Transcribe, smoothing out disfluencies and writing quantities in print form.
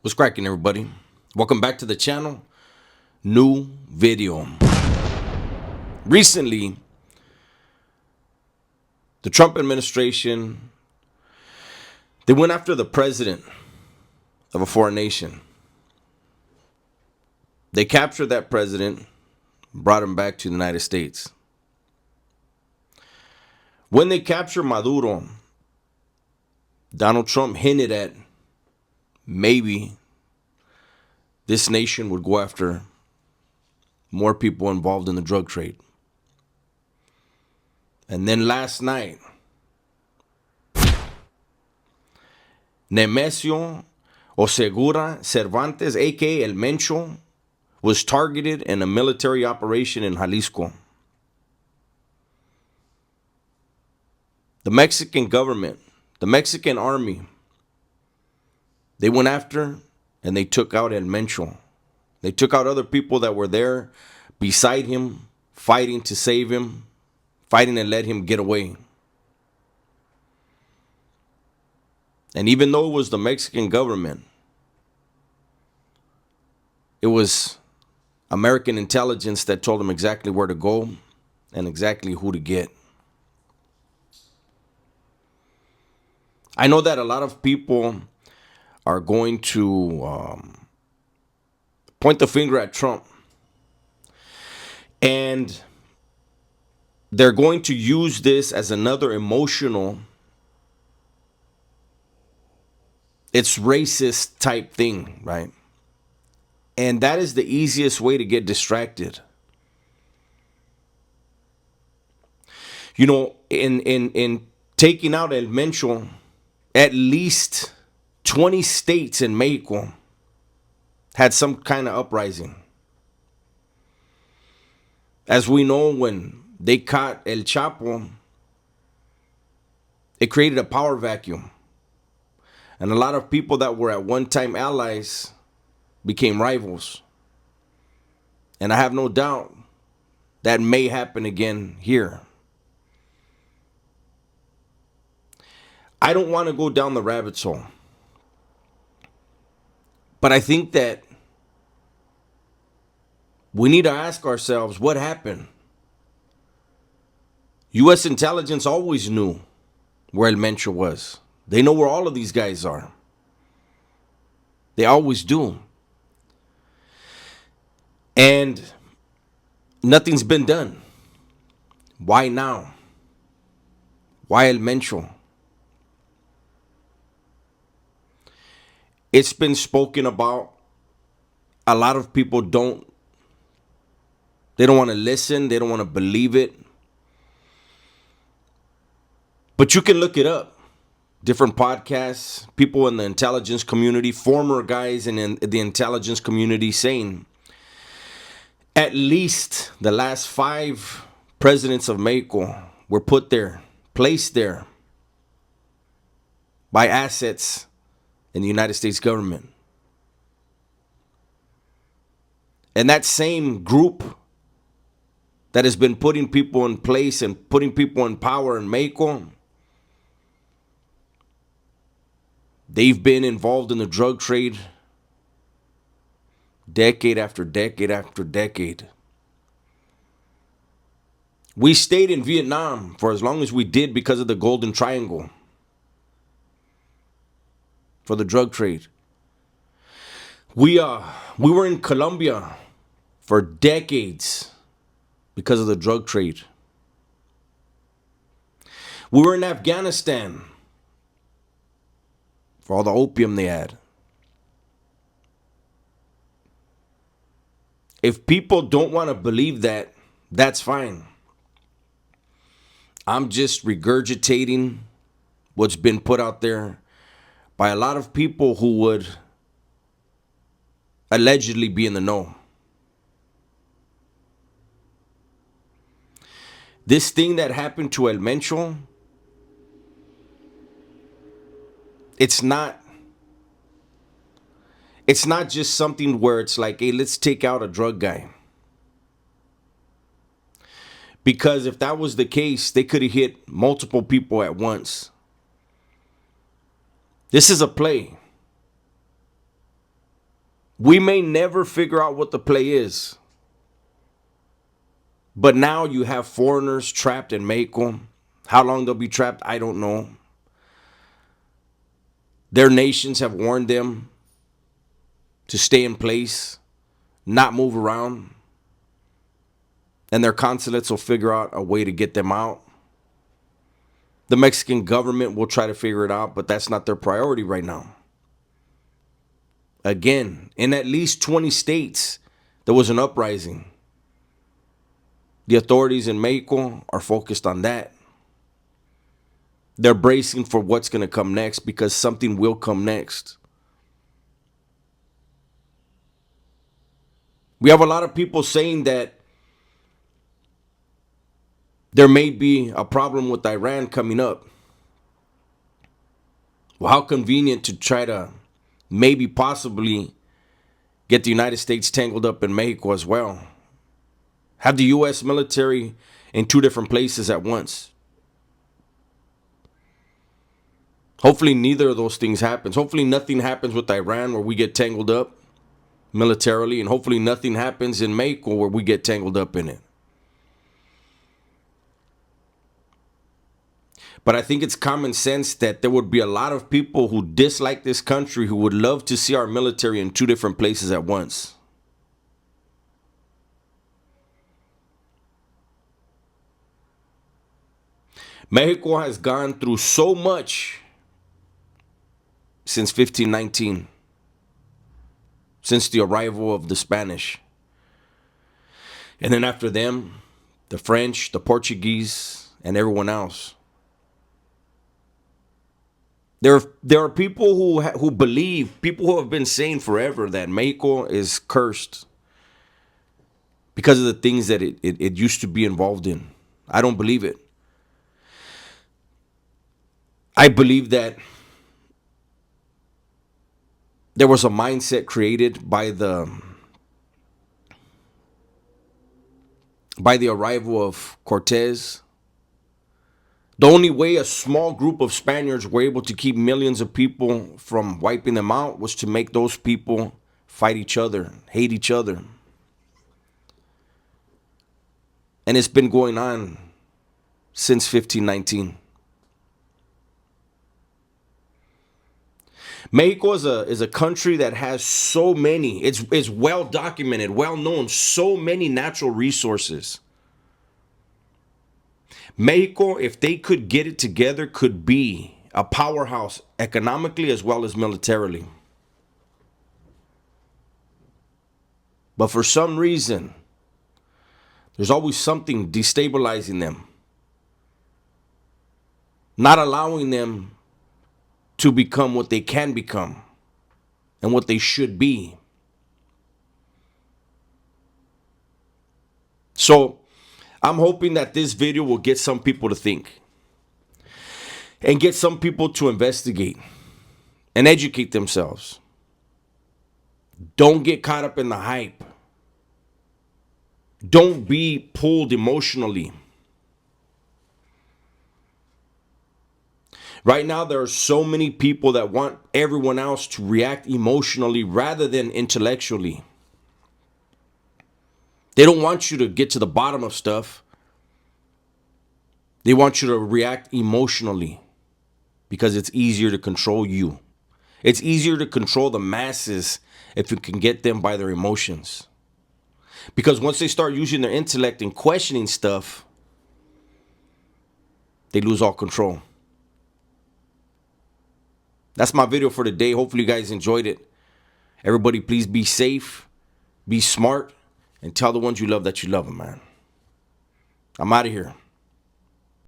What's cracking, everybody? Welcome back to the channel. New video. Recently, the Trump administration, they went after the president of a foreign nation. They captured that president, brought him back to the United States. When they captured Maduro, Donald Trump hinted at maybe this nation would go after more people involved in the drug trade. And then last night, Nemesio Osegura Cervantes, aka El Mencho, was targeted in a military operation in Jalisco. The Mexican government, the Mexican army, they went after and they took out El Mencho. They took out other people that were there beside him, fighting to save him, fighting to let him get away. And even though it was the Mexican government, it was American intelligence that told them exactly where to go and exactly who to get. I know that a lot of people are going to point the finger at Trump. And they're going to use this as another emotional, it's racist type thing, right? And that is the easiest way to get distracted. You know, in taking out El Mencho, at least 20 states in Mexico had some kind of uprising. As we know, when they caught El Chapo, it created a power vacuum. And a lot of people that were at one time allies became rivals. And I have no doubt that may happen again here. I don't want to go down the rabbit hole. But I think that we need to ask ourselves, what happened? U.S. intelligence always knew where El Mencho was. They know where all of these guys are. They always do. And nothing's been done. Why now? Why El Mencho? It's been spoken about. A lot of people don't want to listen. They don't want to believe it. But you can look it up. Different podcasts, people in the intelligence community, former guys in the intelligence community saying at least the last 5 presidents of Mexico were put there, placed there by assets in the United States government. And that same group that has been putting people in place and putting people in power in Mexico, they've been involved in the drug trade decade after decade after decade. We stayed in Vietnam for as long as we did because of the Golden Triangle for the drug trade. We were in Colombia for decades because of the drug trade. We were in Afghanistan for all the opium they had. If people don't want to believe that, that's fine. I'm just regurgitating what's been put out there by a lot of people who would allegedly be in the know. This thing that happened to El Mencho, it's not just something where it's like, hey, let's take out a drug guy. Because if that was the case, they could have hit multiple people at once. This is a play. We may never figure out what the play is. But now you have foreigners trapped in Mexico. How long they'll be trapped, I don't know. Their nations have warned them to stay in place, not move around. And their consulates will figure out a way to get them out. The Mexican government will try to figure it out, but that's not their priority right now. Again, in at least 20 states, there was an uprising. The authorities in Mexico are focused on that. They're bracing for what's going to come next, because something will come next. We have a lot of people saying that there may be a problem with Iran coming up. Well, how convenient to try to maybe possibly get the United States tangled up in Mexico as well. Have the U.S. military in two different places at once. Hopefully neither of those things happens. Hopefully nothing happens with Iran where we get tangled up militarily, and hopefully nothing happens in Mexico where we get tangled up in it. But I think it's common sense that there would be a lot of people who dislike this country who would love to see our military in two different places at once. Mexico has gone through so much since 1519, since the arrival of the Spanish. And then after them, the French, the Portuguese, and everyone else. There are people who believe, people who have been saying forever that Mexico is cursed because of the things that it used to be involved in. I don't believe it. I believe that there was a mindset created by the arrival of Cortez. The only way a small group of Spaniards were able to keep millions of people from wiping them out was to make those people fight each other, hate each other. And it's been going on since 1519. Mexico is a country that has so many, it's well documented, well known, so many natural resources. Mexico, if they could get it together, could be a powerhouse economically as well as militarily. But for some reason, there's always something destabilizing them, not allowing them to become what they can become and what they should be. So I'm hoping that this video will get some people to think and get some people to investigate and educate themselves. Don't get caught up in the hype. Don't be pulled emotionally. Right now, there are so many people that want everyone else to react emotionally rather than intellectually. They don't want you to get to the bottom of stuff. They want you to react emotionally because it's easier to control you. It's easier to control the masses if you can get them by their emotions. Because once they start using their intellect and questioning stuff, they lose all control. That's my video for today. Hopefully you guys enjoyed it. Everybody, please be safe, be smart, and tell the ones you love that you love them, man. I'm out of here.